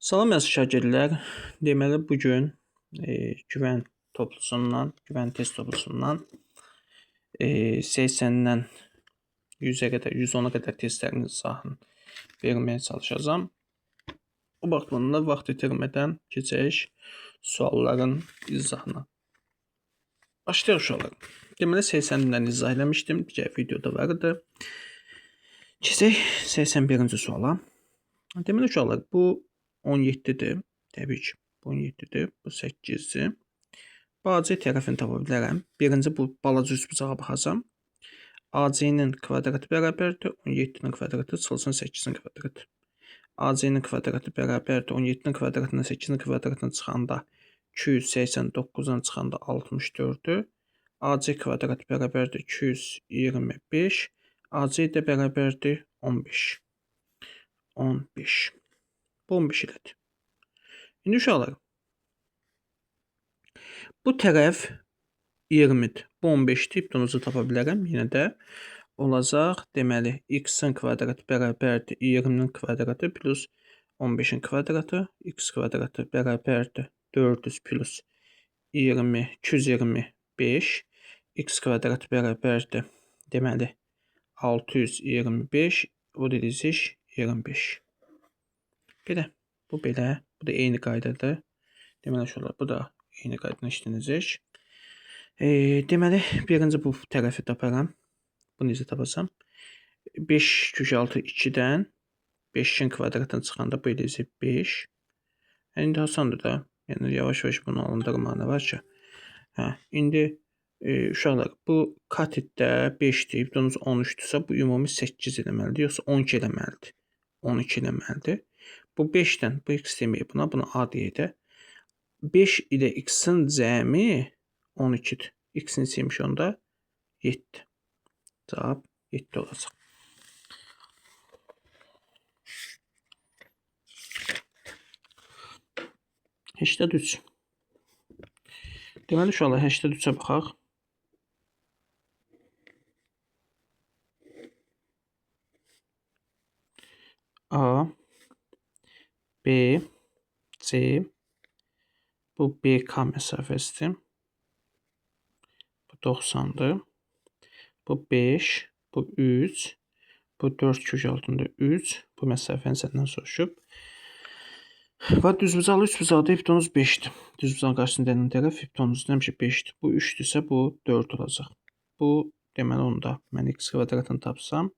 Salam əziz şagirdlər. Deməli bugün güvən toplusundan, güvən test toplusundan 80-dən 100-ə qədər, 110-a qədər testlərin izahını verməyə çalışacağam. Bu baxımdan vaxt itirmədən keçək sualların izahına. Başlayaq uşaqlar. Deməli 80-dən izah eləmişdim, digər videoda var idi. Keçək 81-ci suala. Deməli uşaqlar, bu 17-dir. Təbii ki, bu 17-dir. Bu 8-dir. AC tərəfini tapa bilərəm. Birinci bu balaca üçbucağa baxacağam. AC-nin kvadratı bərabərdir 17-nin kvadratı çıxılsın 8-in kvadratı. AC-nin kvadratı bərabərdir 17-nin kvadratından 8-in kvadratına çıxanda 289-dan çıxanda 64-dür. AC kvadratı bərabərdir 225. AC də bərabərdir 15. 15. Bu 15 elədir. İndi uşaqlar, bu tərəf 20-dir. Bu 15-dir. Bunu tapa bilərəm. Yenə də olacaq. Deməli, x-in kvadratı bərabərdir 20-nin kvadratı plus 15-in kvadratı. X kvadratı bərabərdir 400 plus 20, 225. X kvadratı bərabərdir. Deməli, 625. O dedizik 25. Belə. Bu belə. Bu da eyni qaydadır. Deməli uşaqlar, bu da eyni qaydadan işlənəcək. Deməli, birinci bu tərəfi taparam. Bunu necə tapacam? 5 kök 6 2-dən 5-in kvadratına çıxanda bu eləyəcək 5. İndi asandır da. Yəni yavaş-yavaş bunu alındırma nə var ki? İndi uşaqlar, bu katitdə 5 deyib, donuz 13-dürsə, bu ümumi 8 eləməlidir, yoxsa 12 eləməlidir. 12 eləməlidir. Bu 5-dən, bu x deməyib buna, bunu a deyək də. 5 ilə x-in cəmi 12-dir. X-in neçəymiş onda? 7. Cavab 7 olacaq. Heştad 3. Deməli uşaqlar, heştad 3-ə baxaq. A, B, C, bu BK məsafəsidir. Bu 90-dır. Bu 5, bu 3, bu 4 kök altında 3. Bu məsafəni səndən soruşub. Və düzbucaqlı üçbucaqda hiptonuz 5-dir. Düzbucağın qarşısında gələn tərəf hiptonuz həmişə 5-dir. Bu 3-dürsə bu 4 olacaq. Bu deməli onda mən x kvadratını tapsam,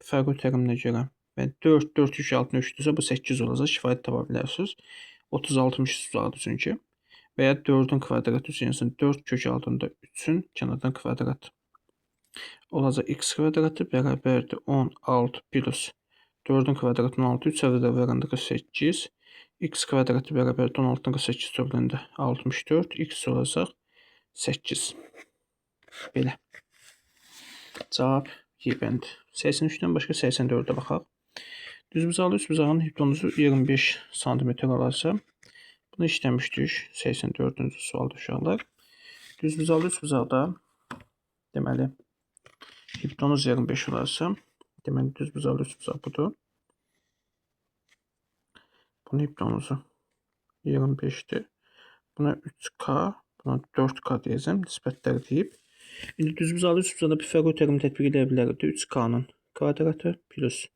fərq ötərimlə görə və 4 kök altında 3-dürsə bu 8 olacaq. Kifayət tapa bilərsiniz. 30-60 uzaqdır çünki. Və ya 4-ün kvadratı üçün 4 kök altında 3-ün kənardan kvadratı. Olacaq x kvadratı bərabərdir 16 plus 4-ün kvadratının 6, 3 ədədə verəndə 48. X kvadratı bərabərdir 16-dan 48 toplayanda 64. X olacaq 8. Belə. Cavab yibəndir. 83-dən başqa 84-də baxaq. Düzbucaqlı üçbucağın hiptonuzu 25 sm olacaq. Bunu işləmişdik 84-cü sualda uşaqlar. Düzbucaqlı üçbucaqda deməli hiptonuz 25 olacaq. Deməli düzbucaqlı üçbucaq budur. Bunun hiptonuzu 25'dir. Buna 3K, buna 4K deyəcəm. Nisbətləri deyib. İndi düzbucaqlı üçbucaqda bir fərq ötərimi tətbiq edə bilərik. 3K-nın kvadratı plus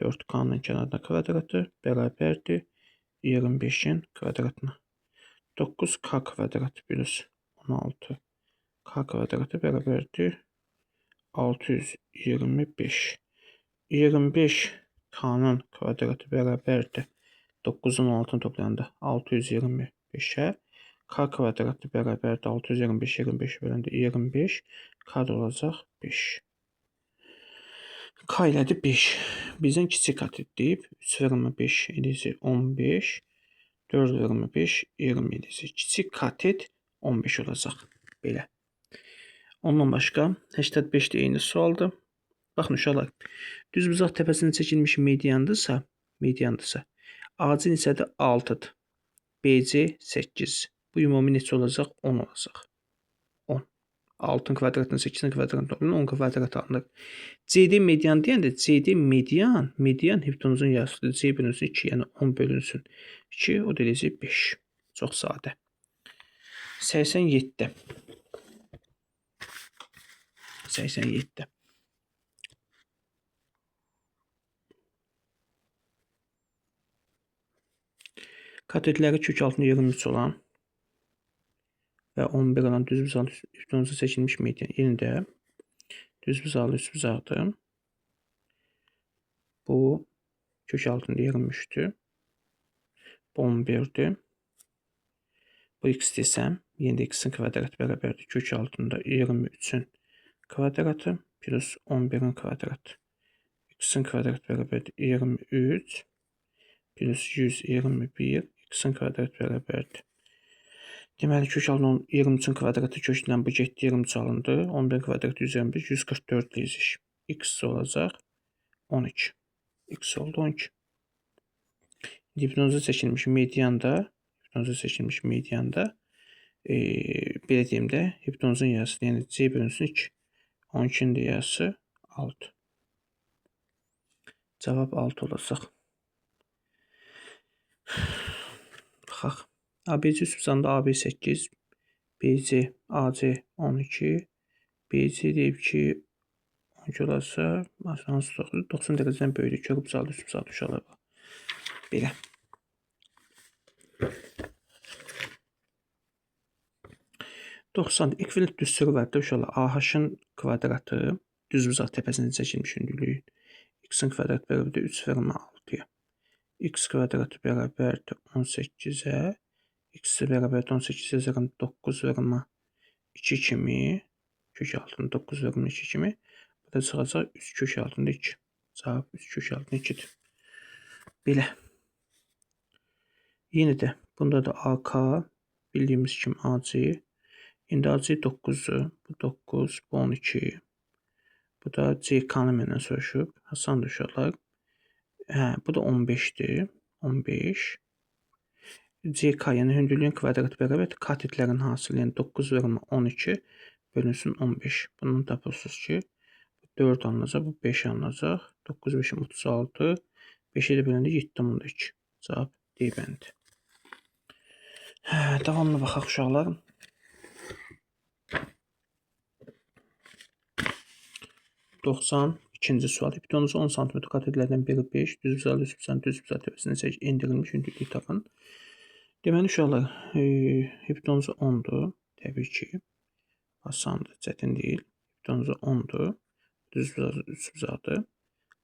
4K-nın kənarda kvadratı bərabərdir 25-in kvadratına. 9K kvadratı plus 16K kvadratı bərabərdir 625. 25K-nın kvadratı bərabərdir 9-un 16-ını toplayanda 625-ə. K kvadratı bərabərdir 625, 25 böləndə 25. K da olacaq 5. K elədi 5. Bizdən kiçik katit deyib. 3 vərəmə 5 eləyəcək 15. 4 vərəmə 5 20 eləyəcək. Kiçik katit 15 olacaq. Belə. Ondan başqa 85 də eyni sualdır. Baxın uşaqlar. Düzbucaq təpəsindən çəkilmiş mediandırsa, AC neçədir? 6-dır. BC 8. Bu ümumi neçə olacaq? 10 olacaq. 10. 6-ın kvadratını 8-in kvadratını toplayın, 10 kvadrat alınır. CD median deyəndə CD median hipotenuzun yarısıdır. C bölünsün 2, yəni 10 bölünsün 2, o da eləyəcək 5. Çox sadə. 87. 87. Katetləri kök altında 23 olan və 11 olan düzbucaqlı hipotenuza seçilmiş median. Yenə də düzbucaqlı üçbucaqdır. Bu kök altında 23'dür. Bu 11'dir. Bu x desəm, yenə də x-in kvadratı bərabərdir. Kök altında 23'ün kvadratı plus 11'in kvadratı. X-in kvadratı bərabərdir 23 plus 121 x-in kvadratı bərabərdir. Deməli, kök altında 23'ün kvadratı kökdən bu getdi 23 alındı. 11 kvadratı 121, 144 deyirik. X olacaq 12. X oldu 12. Hipotenuza seçilmiş medianda belə deyim də, hipotenuzun yarısı, yəni C bölünsün 2. 12'nin də yarısı 6. Cavab 6 olacaq. Baxaq. ABC üçbucağında AB 8, BC, AC 12, BC deyib ki 12 olacaq, 90 dərəcədən böyükdür. Körbucaqlı üçbucaq uşaqlar. Belə. Ekvivalent düsturı var da uşaqlar. AH-ın kvadratı düzbucaq təpəsində çəkilmiş hündürlüyü x-in kvadratı bərabərdir 3 vurma 6-ya. X kvadratı bərabərdir 18-ə. X bərabərdir 18 yazarım 9 vurma 2 kimi. Kök altında 9 vurma 2 kimi. Bu da çıxacaq 3 kök altında 2. Cavab 3 kök altında 2'dir. Belə. Yenə də bunda da AK bildiyimiz kimi AC. İndi AC 9'dur. Bu 9, bu 12. Bu da CK-nı məndən soruşub. Hasan uşaqlar. Bu da 15'dir. 15. CK yəni hündürlüyün kvadratı bərabərdir. Katetlərin hasılı yəni 9 vurma 12 bölünsün 15. Bundan tapırsınız ki 4 alınacaq, bu 5 alınacaq. 9 5 36. 5'e də böləndə 7,2. Cavab D bəndi. Davamlı baxaq uşaqlar. İkinci sual. Hipotenuzu 10 cm katetlərdən biri 5, düzbucaqlı üçbucaq təpəsindən çək endirilmiş hündürlüyü tapın. Deməli uşaqlar, hipotenuzu 10'dur. Təbii ki, asandır, çətin deyil. Hipotenuzu 10'dur. Düzbucaqlı üçbucaqdır.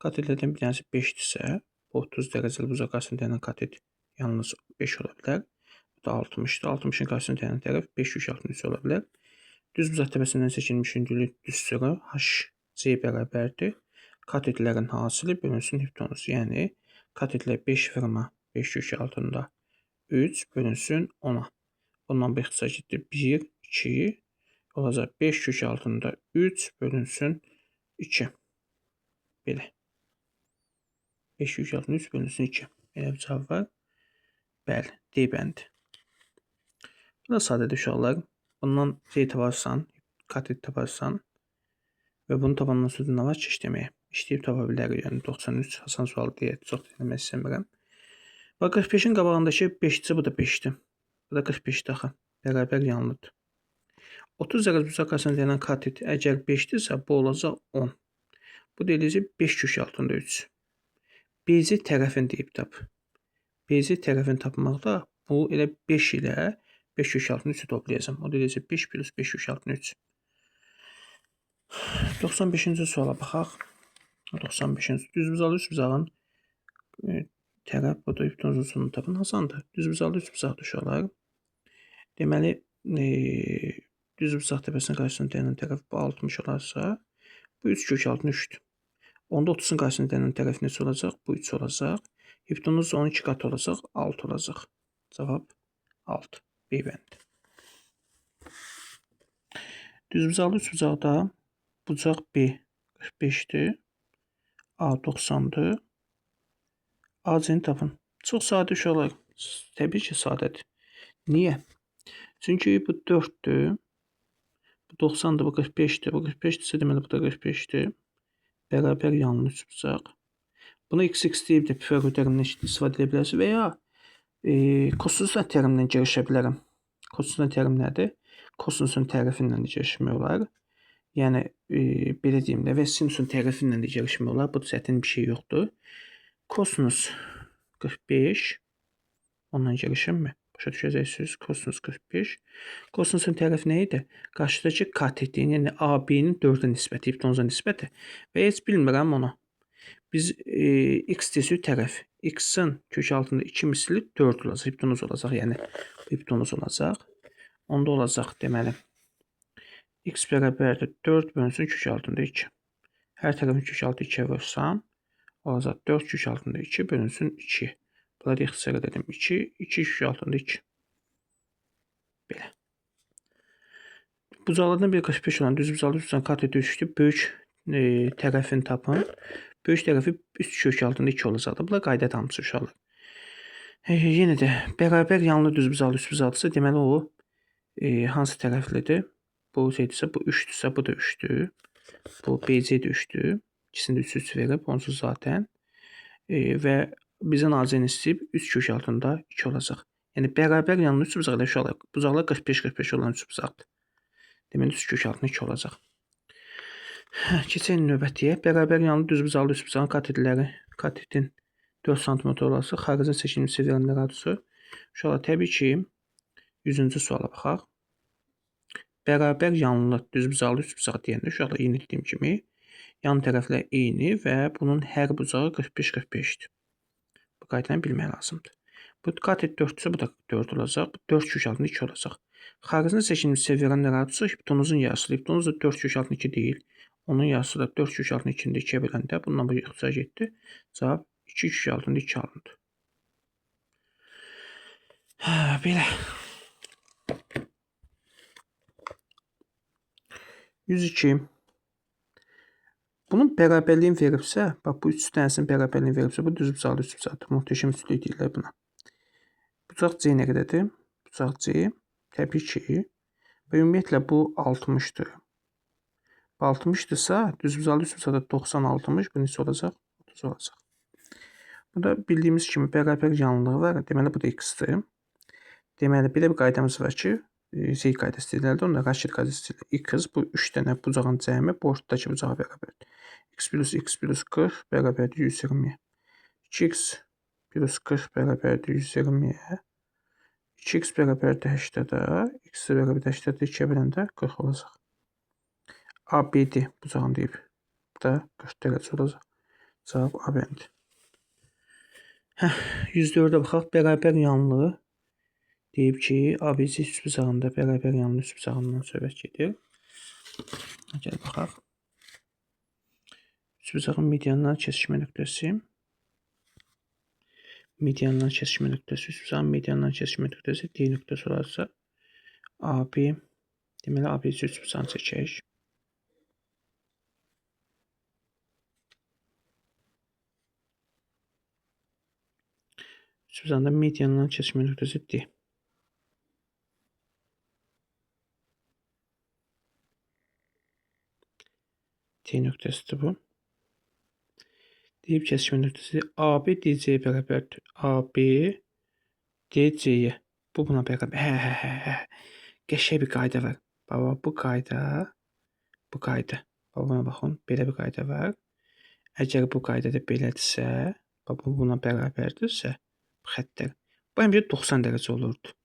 Katetlərdən bir tanesi 5'dirsə, 30 dərəcəli bucaq qarşısında dayanan katet yalnız 5 ola bilər. Bu da 60'dır. 60'ın qarşısında dayanan tərəf 5,63 ola bilər. Düzbucaq təpəsindən çəkilmiş hündürlük düsturu HC bərabərdir. Katetlərin hasılı bölünsün hipotenuz. Yəni katetlər 5 vurma 5 kök altında 3 bölünsün 10'a. Bundan bu ixtisar getdi 1, 2 olacaq 5 kök altında 3 bölünsün 2. Belə. 5 kök altında 3 bölünsün 2. Belə bir cavab var. Bəli, D bəndi. Bu da sadədir uşaqlar. Bundan C taparsan, katet taparsan və bunu tapandan sonra nə var ki işləməyə? İşləyib tapa bilərik. Yəni 93 Hasan sualı deyə çox demək istəmirəm. Bax 45'in qabağındakı 5'dir, bu da 5'dir. Bu da 45'dir axı. Bərabər yanlıdır. 30 dərəcə bucaq qarşısında dayanan katet əgər 5'dirsə, bu olacaq 10. Bu da eləyəcək 5 kök altında 3. BC tərəfini deyib tap. BC tərəfini tapmaqda bu elə 5 ilə 5 kök altında 3'ü toplayacağım. O da eləyəcək 5 plus 5 kök altında 3. 95-ci suala baxaq. 95-ci düzbucaqlı üçbucağın tərəf, bu da hipotenuzun sonunu tapın. Hasandır. Düzbucaqlı üçbucaqdır uşaqlar. Deməli, düzbucaq təpəsinin qarşısında dayanan tərəf bu 60 olarsa, bu 3 kök altında 3'dür. Onda 30'un qarşısında dayanan tərəf neçə olacaq? Bu 3 olacaq. Hipotenuz 12 qat olacaq, 6 olacaq. Cavab 6. B bəndi. Düzbucaqlı üçbucaqda bucaq B 45'dir. A 90'dır. AC-ni tapın. Çox sadə uşaqlar. Təbii ki, sadədir. Niyə? Çünki bu 4'dür. Bu Bu 90'dır, bu 45'dir. Bu 45'dirsə deməli bu da 45'dir. Bərabər yanlı üçbucaq. Bunu x deyib də Pifaqor teoremindən istifadə edə bilərsiniz və ya kosinus teoremindən girişə bilərəm. Kosinus teoremi nədir? Kosinusun tərifindən də girişmək olar. Yəni belə deyim də və sinusun tərifindən də girişmək olar. Bu çətin bir şey yoxdur. Kosinus 45 ondan girişimmi? Başa düşəcəksiniz. Kosinus 45. Kosinusun tərifi nə idi? Qarşıdakı katetin, yəni AB-nin 4-ə nisbəti, hipotenuza nisbəti və heç bilmirəm onu. Biz x desək tərəf. X-in kök altında 2 misli 4 olacaq. Hipotenuz olacaq. Yəni hipotenuz olacaq. Onda olacaq deməli. X bərabərdir 4 bölünsün kök altında 2. Hər tərəfin kök altı 2-yə vursam, olacaq 4 kök altında 2 bölünsün 2. Bunları ixtisara dedim 2. 2 kök altında 2. Belə. Bucaqlardan biri 45 olan düz bucaqlı üçbucağın kateti üçdür. Böyük tərəfini tapın. Böyük tərəfi 3 kök altında 2 olacaqdır. Bunlar qayda tanımçı uşaqlar. Yenə də bərabər yanlı düzbucaqlı üçbucaqdırsa, deməli o hansı tərəflidir? Bu şeydirsə, bu 3-dürsə, bu da 3-dür. Bu BC də 3-dür. İkisində 3 verib, onsuz zaten. Və bizə nazirən istəyib 3 kök altında 2 olacaq. Yəni bərabər yanlı üçbucaqda uşaqlar, bucaqlar 45-45 olan üçbucaqdır. Deməli 3 kök altında 2 olacaq. Keçək növbətiyə. Bərabər yanlı düzbucaqlı üçbucağın katetləri, katetin 4 sm olası xaricin seçilmiş verilən radiosu. Uşaqlar, təbii ki, 100-cü suala baxaq. Bərabər yanlı düzbucaqlı üçbucaq deyəndə uşaqlar yenə dediyim kimi yan tərəflər eyni və bunun hər bucağı 45-45-dir. Bu qaydanı bilmək lazımdır. Bu katet 4-dürsə, bu da 4 olacaq. Bu 4 kök altında 2 olacaq. Xaricində seçilmiş verilən radiosu hipotenuzun yarısı. Hipotenuz da 4 kök altında 2 deyil. Onun yarısı da 4 kök altında 2-ni 2-yə böləndə bundan bu ixtisar getdi. Cavab 2 kök altında 2 alındı. Belə. 102. Bunun bərabərliyin veribsə, bax bu 3 dənəsinin bərabərliyin veribsə, bu düzbucaqlı üçbucaqdır. Möhtəşəm üçlük deyirlər buna. Bucaq C nə qədərdir? Bucaq C təbii ki, və ümumiyyətlə bu 60-dır. Bu 60-dırsa, düzbucaqlı üçbucaqda 90-60, bu neçə olacaq? 30 olacaq. Bu da bildiyimiz kimi bərabər yanlığı var. Deməli bu da x-dir. Deməli belə bir qaydamız var ki, Z qaydası deyirlər də, onda Raşid qaydası deyirlər. X bu 3 dənə bucağın cəmi bu ortadakı bucağa bərabərdir. X plus 40 bərabərdir 120-yə. 2x plus 40 bərabərdir 120-yə. 2x bərabərdir 80-ə. X bərabərdir 80-də 2-yə böləndə 40 olacaq. ABD bucağın deyib. Bu da 40 dərəcə olacaq. Cavab AB'dir. 104-ə baxaq. Bərabər yanlı deyib ki, ABC üçbucağında bərabər yanlı üçbucağından söhbət gedir. Gəl baxaq. Üçbucağın medianlar kesişmə nöqtəsi. Medianlar kesişmə nöqtəsi. Üçbucağın medianlar kesişmə nöqtəsi D nöqtəsi olarsa, AB, deməli ABC üçbucağını çəkək. Üçbucağında medianlar kesişmə nöqtəsi D. T nöqtəsidir bu. Deyib kesişmə nöqtəsi AB DC-yə bərabərdir. AB DC-yə. Bu buna bərabər. Qəşəng bir qayda var. Baba, bu qayda, bu qayda. Baba, buna baxın, belə bir qayda var. Əgər bu qayda da belədirsə, baba, buna bərabərdirsə, bu xəttlər. Bu həmişə 90 dərəcə olurdu.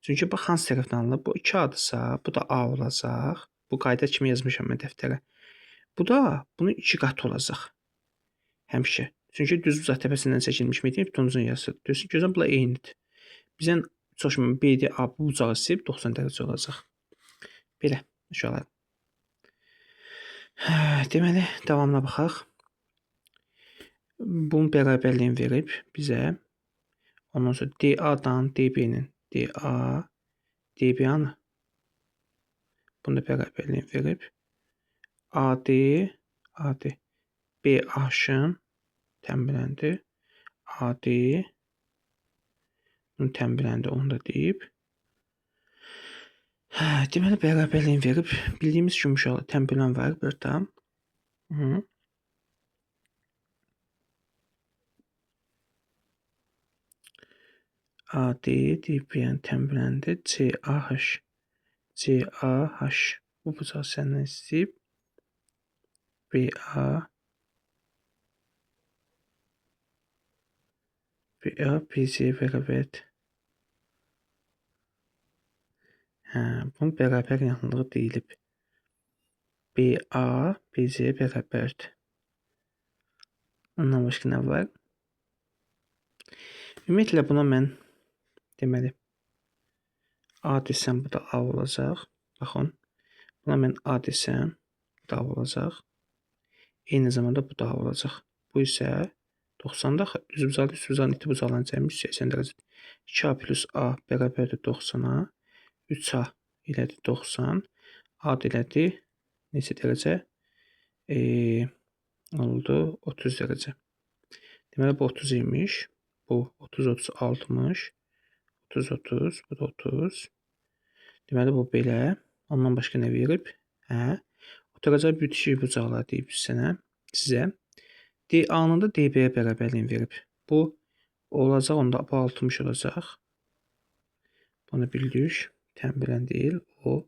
Çünki bax, hansı tərəfdən alınır? Bu 2 adırsa, bu da A olacaq. Bu qayda kimi yazmışam mən dəftərə. Bu da bunun 2 qatı olacaq. Həmişə. Çünki düzbucaq təpəsindən çəkilmiş median hipotenuzun yarısıdır. Görürsünüz, gözən bunlar eynidir. Bizən çox kimi BD A bu bucağı silib 90 dərəcə olacaq. Belə, uşaqlar. Deməli, davamına baxaq. Bunun bərabərliyin verib bizə. Ondan sonra DA-dan DB-nin DA, DB-anı. Bunun da bərabərliyin verib. AD, AD, BH-ın tənbiləndi. AD, bunun tənbiləndi, onu da deyib. Deməli, bərabərliyin verib, bildiyimiz kimi uşaqlar tənbələn var burada. Hı. AD deyibən tənbələndir. CAH. CAH. Bu bucağı səndən istəyib. BA. BA BC bərabərdir. Bunun bərabər yanlığı deyilib. BA BC bərabərdir. Ondan başqa nə var? Ümumiyyətlə buna mən deməli A desəm, bu da A olacaq. Baxın. Buna mən A desəm, bu da A olacaq. Eyni zamanda bu da A olacaq. Bu isə 90-da üzvüzarlı üstüvüzarlı iti bucaqların cəmi 180 dərəcədir. 2A plus A bərabərdir 90-a. 3A elədir 90. A elədir neçə dərəcə? Oldu 30 dərəcə. Deməli, bu 30 imiş. Bu 30, 30, 60. 30, 30, bu da 30. Deməli, bu belə. Ondan başqa nə verib? Oturacaq bitişik bucaqlar deyib sizə. DA-nın da DB-yə bərabərliyin verib. Bu olacaq, onda bu 60 olacaq. Bunu bildik. Tənbələn deyil. O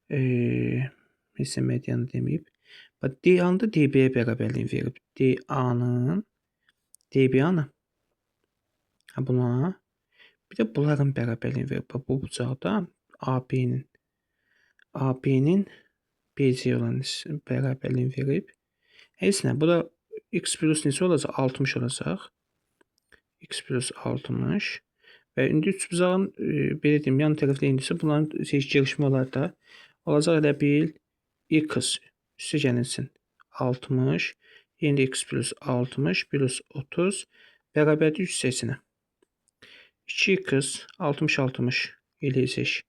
isə medianı deməyib. DA-nın da DB-yə bərabərliyin verib. DA-nın DB-yanı buna bir də bunların bərabərliyin verib. Bu bucaqda AB-nin BC olan bərabərliyin verib. Heç nə, bu da x plus neçə olacaq? 60 olacaq. X plus 60. Və indi üç bucağın belə deyim, yan tərəfdə indisə bunların gəlişmə olar da. Olacaq elə bil x üstə gəlsin 60. Yeni x plus 60 plus 30 bərabərdir 180-ə. 2x 60 eləyəcək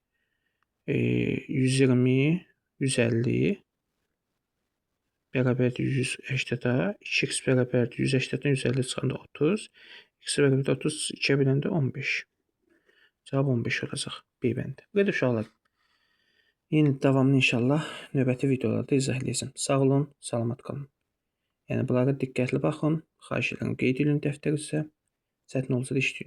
120, 150 bərabərdir 180-ə. 2x bərabərdir 180-dən 150 çıxanda 30. X bərabərdir 30, 2-yə biləndə 15. Cavab 15 olacaq B bəndi. Bu qədər uşaqlar. Yeni davamlı inşallah növbəti videolarda izah edəcəm. Sağ olun, salamat qalın. Yəni bunlara diqqətli baxın. Xahiş edirəm, qeyd edin dəftərinizə. Çətin olsa da işləyin.